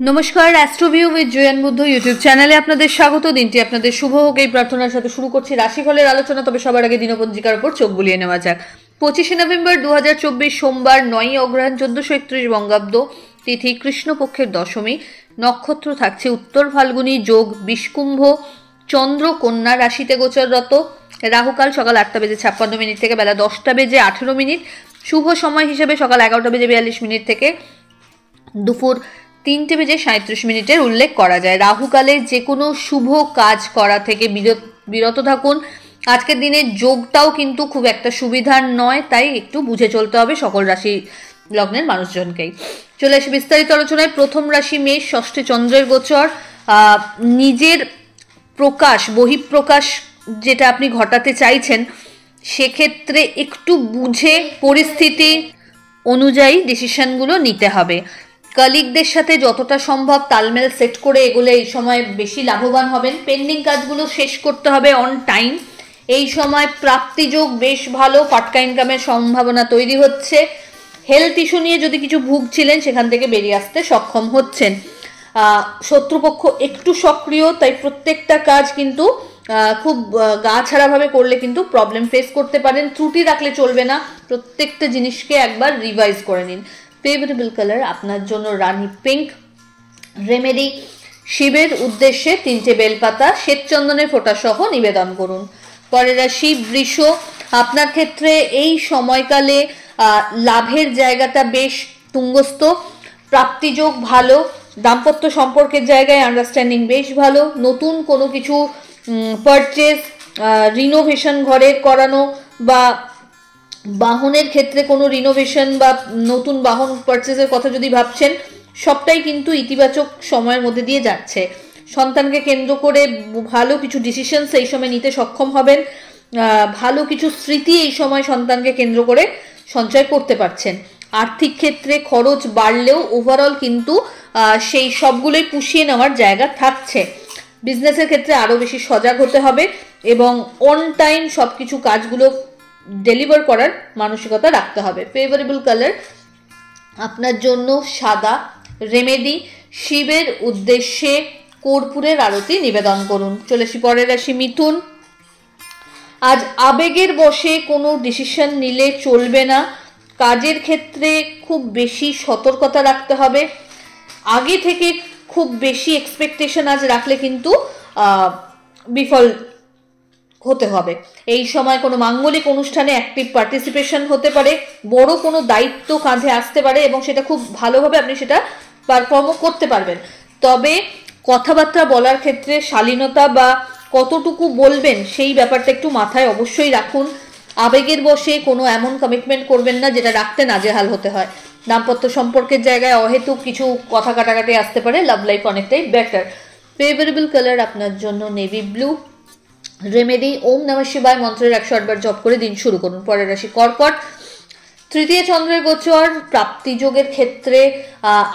নমস্কার, অ্যাস্ট্রোভিউ with জয়ান Buddha YouTube চ্যানেলে আপনাদের স্বাগত। দিনটি আপনাদের শুভ হোক এই প্রার্থনার সাথে শুরু করছি রাশিফলের আলোচনা। তবে সবার আগে দিনপঞ্জিকার উপর চোখ বুলিয়ে নেওয়া যাক। 25শে নভেম্বর 2024 সোমবার, 9ই অগ্রহায়ণ 1431 বঙ্গাব্দ, তিথি কৃষ্ণপক্ষের দশমী, নক্ষত্র থাকছে উত্তর ফাল্গুনী, যোগ বিষকুম্ভ, চন্দ্র কন্যা রাশিতে গোচররত, রাহুকাল সকাল 8:56 থেকে বেলা 10:18, শুভ সময় হিসেবে সকাল 11:42 থেকে দুপুর 3:37 উল্লেখ করা যায়। রাহুকালে যে কোনো শুভ কাজ করা থেকে বিরত থাকুন। আজকের দিনে যোগটাও কিন্তু খুব একটা সুবিধার নয়, তাই একটু বুঝে চলতে হবে সকল রাশি লগ্নের মানুষজনকেই। চলে আসি বিস্তারিত আলোচনায়। প্রথম রাশি মেষ, ষষ্ঠে চন্দ্রের গোচর। নিজের প্রকাশ, বহিঃপ্রকাশ যেটা আপনি ঘটাতে চাইছেন, সেক্ষেত্রে একটু বুঝে পরিস্থিতি অনুযায়ী ডিসিশনগুলো নিতে হবে। কলিগদের সাথে যতটা সম্ভব তালমেল সেট করে এগুলো এই সময় বেশি লাভবান হবেন। পেন্ডিং কাজগুলো শেষ করতে হবে অন টাইম। এই সময় প্রাপ্তিযোগ বেশ ভালো, ফাটকা ইনকামের সম্ভাবনা তৈরি হচ্ছে। হেলথ ইস্যু নিয়ে যদি কিছু ভুগছিলেন সেখান থেকে বেরিয়ে আসতে সক্ষম হচ্ছেন। শত্রুপক্ষ একটু সক্রিয়, তাই প্রত্যেকটা কাজ কিন্তু খুব গা ছাড়াভাবে করলে কিন্তু প্রবলেম ফেস করতে পারেন। ত্রুটি রাখলে চলবে না, প্রত্যেকটা জিনিসকে একবার রিভাইজ করে নিন। ফেভারেবল কালার আপনার জন্য রানী পিঙ্ক। রেমেডি, শিবের উদ্দেশ্যে 3টে বেলপাতা শ্বেতচন্দনের ফোঁটা সহ নিবেদন করুন। পরের রাশি বৃষ, আপনার ক্ষেত্রে এই সময়কালে লাভের জায়গাটা বেশ তুঙ্গস্থ, প্রাপ্তিযোগ ভালো, দাম্পত্য সম্পর্কের জায়গায় আন্ডারস্ট্যান্ডিং বেশ ভালো। নতুন কোনো কিছু পারচেজ, রিনোভেশন ঘরের করানো বা বাহনের ক্ষেত্রে কোনো রিনোভেশন বা নতুন বাহন পারচেজের কথা যদি ভাবছেন, সবটাই কিন্তু ইতিবাচক সময়ের মধ্যে দিয়ে যাচ্ছে। সন্তানকে কেন্দ্র করে ভালো কিছু ডিসিশনস এই সময় নিতে সক্ষম হবেন। ভালো কিছু স্মৃতি এই সময় সন্তানকে কেন্দ্র করে সঞ্চয় করতে পারছেন। আর্থিক ক্ষেত্রে খরচ বাড়লেও ওভারঅল কিন্তু সেই সবগুলোই পুষিয়ে নেওয়ার জায়গা থাকছে। বিজনেসের ক্ষেত্রে আরও বেশি সজাগ হতে হবে এবং অন টাইম সব কিছু কাজগুলো ডেলিভার করার মানসিকতা রাখতে হবে। ফেভারেবল কালার আপনার জন্য সাদা। রেমেডি, শিবের উদ্দেশ্যে কর্পূরের আরতি নিবেদন করুন। চলে আসি পরের রাশি মিথুন। আজ আবেগের বশে কোনো ডিসিশন নিলে চলবে না। কাজের ক্ষেত্রে খুব বেশি সতর্কতা রাখতে হবে। আগে থেকে খুব বেশি এক্সপেকটেশন আজ রাখলে কিন্তু বিফল হতে হবে। এই সময় কোনো মাঙ্গলিক অনুষ্ঠানে অ্যাক্টিভ পার্টিসিপেশন হতে পারে, বড় কোনো দায়িত্ব কাঁধে আসতে পারে এবং সেটা খুব ভালোভাবে আপনি সেটা পারফর্মও করতে পারবেন। তবে কথাবার্তা বলার ক্ষেত্রে শালীনতা বা কতটুকু বলবেন সেই ব্যাপারটা একটু মাথায় অবশ্যই রাখুন। আবেগের বশে কোনো এমন কমিটমেন্ট করবেন না যেটা রাখতে নাজেহাল হতে হয়। দাম্পত্য সম্পর্কের জায়গায় অহেতুক কিছু কথা কাটাকাটি আসতে পারে। লাভ লাইফ অনেকটাই বেটার। ফেভারেবল কালার আপনার জন্য নেভি ব্লু। রেমেডি, ওম নমঃ শিবায় মন্ত্রের 108 বার জপ করে দিন শুরু করুন। পরের রাশি কর্কট। তৃতীয় চন্দ্রের গোচর, প্রাপ্তিযোগের ক্ষেত্রে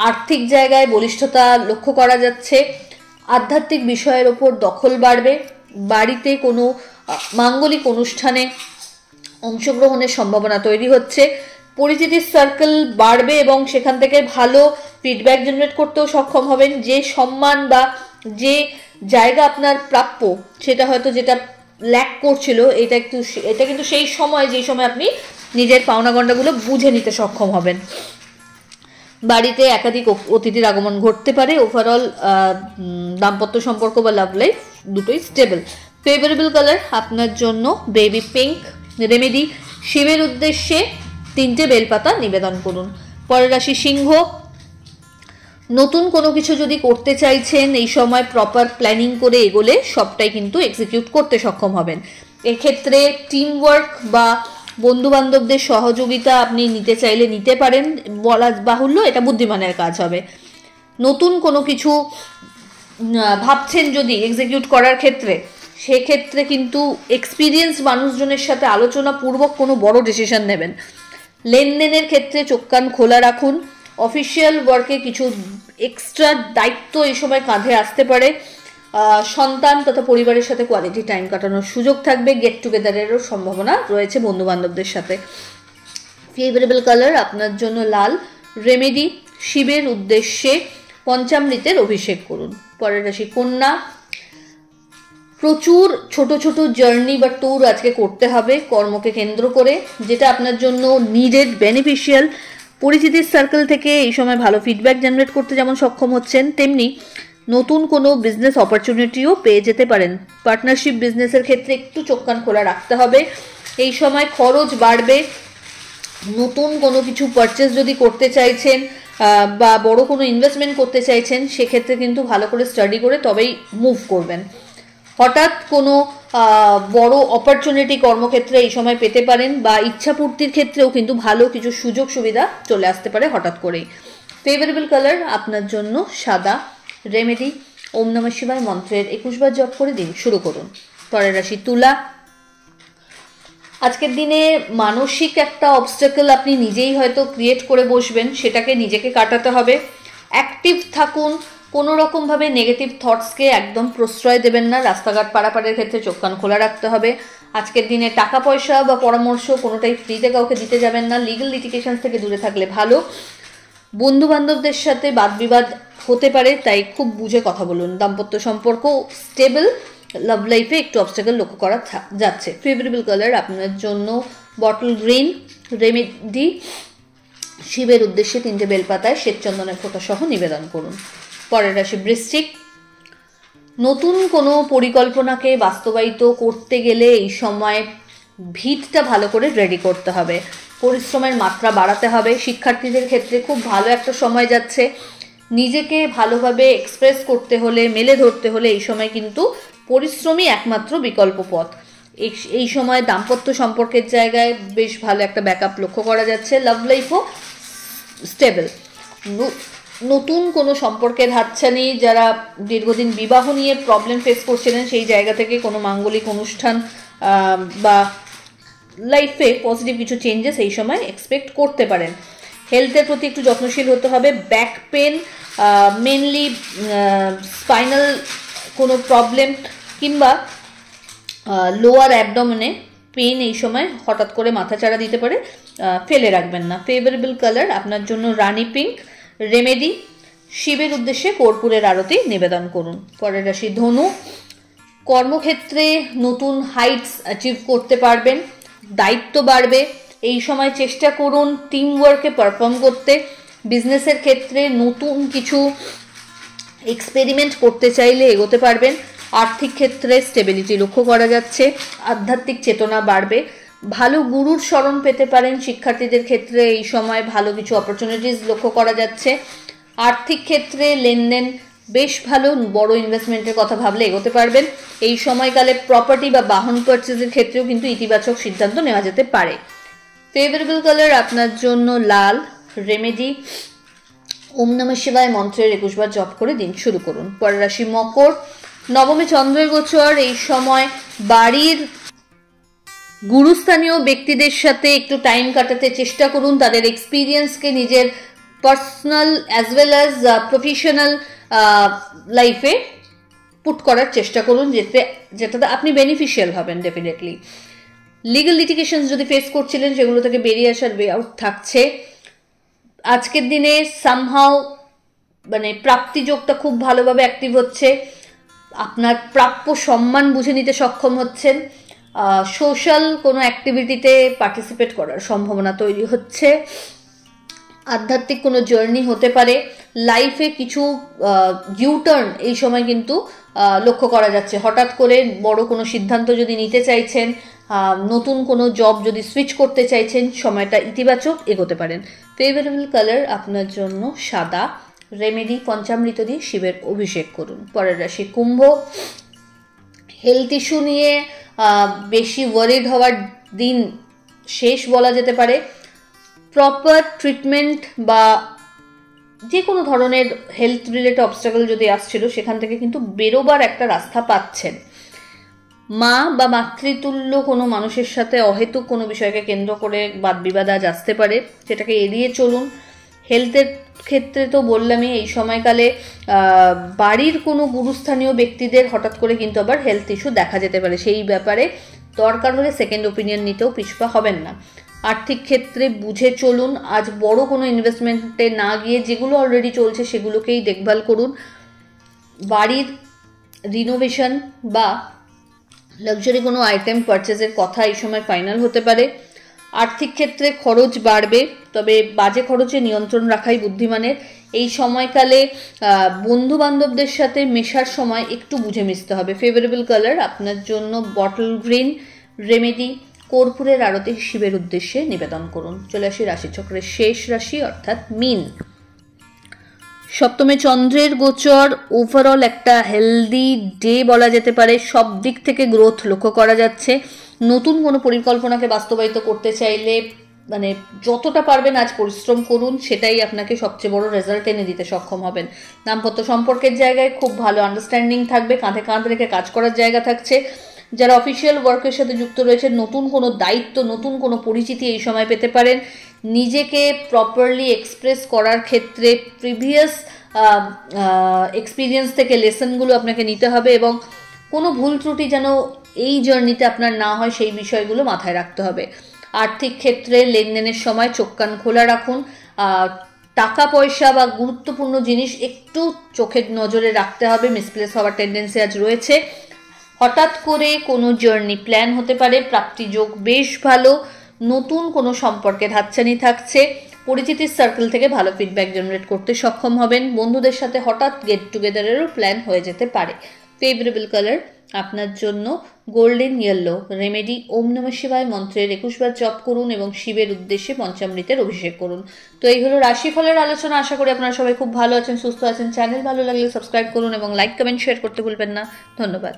আর্থিক জায়গায় বলিষ্ঠতা লক্ষ্য করা যাচ্ছে। আধ্যাত্মিক বিষয়ের ওপর দখল বাড়বে। বাড়িতে কোনো মাঙ্গলিক অনুষ্ঠানে অংশগ্রহণের সম্ভাবনা তৈরি হচ্ছে। পরিচিতির সার্কেল বাড়বে এবং সেখান থেকে ভালো ফিডব্যাক জেনারেট করতেও সক্ষম হবেন। যে সম্মান বা যে জায়গা আপনার প্রাপ্য, সেটা হয়তো যেটা ল্যাক করছিল, এটা কিন্তু সেই সময়, যেই সময় আপনি নিজের পাওনাগণ্ডাগুলো বুঝে নিতে সক্ষম হবেন। বাড়িতে একাধিক অতিথির আগমন ঘটতে পারে। ওভারঅল দাম্পত্য সম্পর্ক বা লাভ লাইফ দুটোই স্টেবল। ফেভারেবল কালার আপনার জন্য বেবি পিঙ্ক। রেমেডি, শিবের উদ্দেশ্যে 3টে বেলপাতা নিবেদন করুন। পরের রাশি সিংহ। নতুন কোনো কিছু যদি করতে চাইছেন, এই সময় প্রপার প্ল্যানিং করে এগোলে সবটাই কিন্তু এক্সিকিউট করতে সক্ষম হবেন। এক্ষেত্রে টিম ওয়ার্ক বা বন্ধু বান্ধবদের সহযোগিতা আপনি নিতে চাইলে নিতে পারেন। বলা বাহুল্য, এটা বুদ্ধিমানের কাজ হবে। নতুন কোনো কিছু ভাবছেন যদি এক্সিকিউট করার ক্ষেত্রে, সেক্ষেত্রে কিন্তু এক্সপিরিয়েন্স মানুষজনের সাথে আলোচনা পূর্বক কোনো বড় ডিসিশন নেবেন। লেনদেনের ক্ষেত্রে চোখ কান খোলা রাখুন। অফিসিয়াল ওয়ার্কে কিছু এক্সট্রা দায়িত্ব এই সময় কাঁধে আসতে পারে। সন্তান তথা পরিবারের সাথে কোয়ালিটি টাইম কাটানোর সুযোগ থাকবে। গেট টুগেদারেরও সম্ভাবনা রয়েছে বন্ধু বান্ধবদের সাথে। ফেভারেবল কালার আপনার জন্য লাল। রেমেডি, শিবের উদ্দেশ্যে পঞ্চামৃতের অভিষেক করুন। পরের রাশি কন্যা, প্রচুর ছোট ছোট জার্নি বা ট্যুর আজকে করতে হবে কর্মকে কেন্দ্র করে, যেটা আপনার জন্য নিডেড, বেনিফিশিয়াল। পরিচিতির সার্কেল থেকে এই সময় ভালো ফিডব্যাক জেনারেট করতে যেমন সক্ষম হচ্ছেন, তেমনি নতুন কোনো বিজনেস অপরচুনিটিও পেয়ে যেতে পারেন। পার্টনারশিপ বিজনেসের ক্ষেত্রে একটু চোখ কান খোলা রাখতে হবে। এই সময় খরচ বাড়বে। নতুন কোনো কিছু পারচেস যদি করতে চাইছেন বা বড় কোনো ইনভেস্টমেন্ট করতে চাইছেন, সেক্ষেত্রে কিন্তু ভালো করে স্টাডি করে তবেই মুভ করবেন। হঠাৎ কোনো বড় অপরচুনিটি কর্মক্ষেত্রে এই সময় পেতে পারেন, বা ইচ্ছাপূর্তির ক্ষেত্রেও কিন্তু ভালো কিছু সুযোগ সুবিধা চলে আসতে পারে হঠাৎ করেই। ফেভারেবল কালার আপনার জন্য সাদা। রেমেডি ওম নমঃ শিবায় মন্ত্রের 21 বার জপ করে দিন শুরু করুন। পরের রাশি তুলা, আজকের দিনে মানসিক একটা অবস্টাকল আপনি নিজেই হয়তো ক্রিয়েট করে বসবেন, সেটাকে নিজেকে কাটাতে হবে। অ্যাক্টিভ থাকুন, কোনো রকমভাবে নেগেটিভ থটসকে একদম প্রশ্রয় দেবেন না। রাস্তাঘাট পারাপারের ক্ষেত্রে চোখ কান খোলা রাখতে হবে। আজকের দিনে টাকা পয়সা বা পরামর্শ কোনোটাই ফ্রিতে কাউকে দিতে যাবেন না। লিগ্যাল লিটিগেশন থেকে দূরে থাকলে ভালো। বন্ধু বান্ধবদের সাথে বাদ বিবাদ হতে পারে, তাই খুব বুঝে কথা বলুন। দাম্পত্য সম্পর্ক স্টেবল। লাভ লাইফে একটু অবস্টাকল লক্ষ্য করা যাচ্ছে। ফেভারেবল কালার আপনার জন্য বটল গ্রিন। রেমেডি শিবের উদ্দেশ্যে 3টে বেলপাতায় শ্বেতচন্দনের ফোঁটা সহ নিবেদন করুন। পরের রাশি বৃশ্চিক, নতুন কোনো পরিকল্পনাকে বাস্তবায়িত করতে গেলে এই সময় ভিতটা ভালো করে রেডি করতে হবে। পরিশ্রমের মাত্রা বাড়াতে হবে। শিক্ষার্থীদের ক্ষেত্রে খুব ভালো একটা সময় যাচ্ছে। নিজেকে ভালোভাবে এক্সপ্রেস করতে হলে, মেলে ধরতে হলে এই সময় কিন্তু পরিশ্রমই একমাত্র বিকল্প পথ। এই সময় দাম্পত্য সম্পর্কের জায়গায় বেশ ভালো একটা ব্যাকআপ লক্ষ্য করা যাচ্ছে। লাভ লাইফও স্টেবল। নতুন কোনো সম্পর্কের হাতছানি, যারা দীর্ঘদিন বিবাহ নিয়ে প্রবলেম ফেস করছিলেন, সেই জায়গা থেকে কোনো মাঙ্গলিক অনুষ্ঠান বা লাইফে পজিটিভ কিছু চেঞ্জেস এই সময় এক্সপেক্ট করতে পারেন। হেলথের প্রতি একটু যত্নশীল হতে হবে। ব্যাক পেন, মেনলি স্পাইনাল কোনো প্রবলেম কিংবা লোয়ার অ্যাবডোমেনে পেন এই সময় হঠাৎ করে মাথাচাড়া দিতে পারে, ফেলে রাখবেন না। ফেভারেবল কালার আপনার জন্য রানি পিঙ্ক। রেমেডি শিবের উদ্দেশ্যে কর্পূরের আরতি নিবেদন করুন। পরের রাশি ধনু, কর্মক্ষেত্রে নতুন হাইটস অ্যাচিভ করতে পারবেন। দায়িত্ব বাড়বে। এই সময় চেষ্টা করুন টিম ওয়ার্কে পারফর্ম করতে। বিজনেসের ক্ষেত্রে নতুন কিছু এক্সপেরিমেন্ট করতে চাইলে এগোতে পারবেন। আর্থিক ক্ষেত্রে স্টেবিলিটি লক্ষ্য করা যাচ্ছে। আধ্যাত্মিক চেতনা বাড়বে। ভালো গুরুর শরণ পেতে পারেন। শিক্ষার্থীদের ক্ষেত্রে এই সময় ভালো কিছু অপরচুনিটিস লক্ষ্য করা যাচ্ছে। আর্থিক ক্ষেত্রে লেনদেন বেশ ভালো। বড় ইনভেস্টমেন্টের কথা ভাবলে এগোতে পারবেন। এই সময়কালে প্রপার্টি বা বাহন পারচেজের ক্ষেত্রেও কিন্তু ইতিবাচক সিদ্ধান্ত নেওয়া যেতে পারে। ফেভারেবল কালার আপনার জন্য লাল। রেমেডি ওম নমঃ শিবায় মন্ত্রের 21 বার জপ করে দিন শুরু করুন। পরের রাশি মকর, নবমে চন্দ্রের গোচর। এই সময় বাড়ির গুরুস্থানীয় ব্যক্তিদের সাথে একটু টাইম কাটাতে চেষ্টা করুন। তাদের এক্সপিরিয়েন্সকে নিজের personal as well as professional লাইফে পুট করার চেষ্টা করুন, যেটাতে আপনি বেনিফিশিয়াল হবেন ডেফিনেটলি। লিগ্যাল লিটিগেশনস যদি ফেস করছিলেন, সেগুলো থেকে বেরিয়ে আসার ওয়ে আউট থাকছে। আজকের দিনে সামহাও মানে প্রাপ্তিযোগটা খুব ভালোভাবে অ্যাক্টিভ হচ্ছে। আপনার প্রাপ্য সম্মান বুঝে নিতে সক্ষম হচ্ছেন। সোশ্যাল কোনো অ্যাক্টিভিটিতে পার্টিসিপেট করার সম্ভাবনা তৈরি হচ্ছে। আধ্যাত্মিক কোনো জার্নি হতে পারে। লাইফে কিছু ইউটার্ন এই সময় কিন্তু লক্ষ্য করা যাচ্ছে। হঠাৎ করে বড় কোনো সিদ্ধান্ত যদি নিতে চাইছেন, নতুন কোনো জব যদি সুইচ করতে চাইছেন, সময়টা ইতিবাচক, এগোতে পারেন। ফেভারেবল কালার আপনার জন্য সাদা। রেমেডি পঞ্চামৃত দিয়ে শিবের অভিষেক করুন। পরের রাশি কুম্ভ, হেলথ ইস্যু নিয়ে বেশি ওয়ারিড হওয়ার দিন শেষ বলা যেতে পারে। প্রপার ট্রিটমেন্ট বা যে কোনো ধরনের হেলথ রিলেটেড অবস্টাকল যদি আসছিল, সেখান থেকে কিন্তু বেরোবার একটা রাস্তা পাচ্ছেন। মা বা মাতৃতুল্য কোনো মানুষের সাথে অহেতুক কোনো বিষয়কে কেন্দ্র করে বাদ বিবাদ আজ আসতে পারে, সেটাকে এড়িয়ে চলুন। হেলথের ক্ষেত্রে তো বললামই, এই সময়কালে বাড়ির কোনো গুরুস্থানীয় ব্যক্তিদের হঠাৎ করে কিন্তু আবার হেলথ ইস্যু দেখা যেতে পারে। সেই ব্যাপারে দরকার হলে সেকেন্ড ওপিনিয়ন নিতেও পিছপা হবেন না। আর্থিক ক্ষেত্রে বুঝে চলুন। আজ বড় কোনো ইনভেস্টমেন্টে না গিয়ে যেগুলো অলরেডি চলছে সেগুলোকেই দেখভাল করুন। বাড়ির রিনোভেশন বা লাক্সারি কোনো আইটেম পারচেজের কথা এই সময় ফাইনাল হতে পারে। আর্থিক ক্ষেত্রে খরচ বাড়বে, তবে বাজে খরচে নিয়ন্ত্রণ রাখাই বুদ্ধিমানের। এই সময়কালে বন্ধু বান্ধবদের সাথে মেশার সময় একটু বুঝে মিশতে হবে। ফেভারেবল কালার আপনার জন্য বটল গ্রিন। রেমেডি কর্পূরের আরতি শিবের উদ্দেশ্যে নিবেদন করুন। চলে আসি রাশিচক্রের শেষ রাশি অর্থাৎ মীন। সপ্তমে চন্দ্রের গোচর, ওভারঅল একটা হেলদি ডে বলা যেতে পারে। সব দিক থেকে গ্রোথ লক্ষ্য করা যাচ্ছে। নতুন কোনো পরিকল্পনাকে বাস্তবায়িত করতে চাইলে মানে যতটা পারবেন আজ পরিশ্রম করুন, সেটাই আপনাকে সবচেয়ে বড় রেজাল্ট এনে দিতে সক্ষম হবেন। দাম্পত্য সম্পর্কের জায়গায় খুব ভালো আন্ডারস্ট্যান্ডিং থাকবে, কাঁধে কাঁধ রেখে কাজ করার জায়গা থাকছে। যারা অফিসিয়াল ওয়ার্কের সাথে যুক্ত রয়েছে, নতুন কোনো দায়িত্ব, নতুন কোনো পরিচিতি এই সময় পেতে পারেন। নিজেকে প্রপারলি এক্সপ্রেস করার ক্ষেত্রে প্রিভিয়াস এক্সপিরিয়েন্স থেকে লেসনগুলো আপনাকে নিতে হবে এবং কোনো ভুল ত্রুটি যেন এই জার্নিতে আপনার না হয় সেই বিষয়গুলো মাথায় রাখতে হবে। আর্থিক ক্ষেত্রে লেনদেনের সময় চোখ কান খোলা রাখুন। টাকা পয়সা বা গুরুত্বপূর্ণ জিনিস একটু চোখের নজরে রাখতে হবে, মিসপ্লেস হওয়ার টেন্ডেন্সি আজ রয়েছে। হঠাৎ করে কোনো জার্নি প্ল্যান হতে পারে। প্রাপ্তি যোগ বেশ ভালো। নতুন কোনো সম্পর্কের হাতছানি থাকছে। পরিচিতির সার্কেল থেকে ভালো ফিডব্যাক জেনারেট করতে সক্ষম হবেন। বন্ধুদের সাথে হঠাৎ গেট টুগেদারেরও প্ল্যান হয়ে যেতে পারে। ফেভারেবল কালার আপনার জন্য গোল্ডেন ইয়েলো। রেমেডি ওম নমঃ শিবায় মন্ত্রের 21 বার জপ করুন এবং শিবের উদ্দেশ্যে পঞ্চামৃতের অভিষেক করুন। তো এই হলো রাশিফলের আলোচনা। আশা করি আপনারা সবাই খুব ভালো আছেন, সুস্থ আছেন। চ্যানেল ভালো লাগলে সাবস্ক্রাইব করুন এবং লাইক কমেন্ট শেয়ার করতে ভুলবেন না। ধন্যবাদ।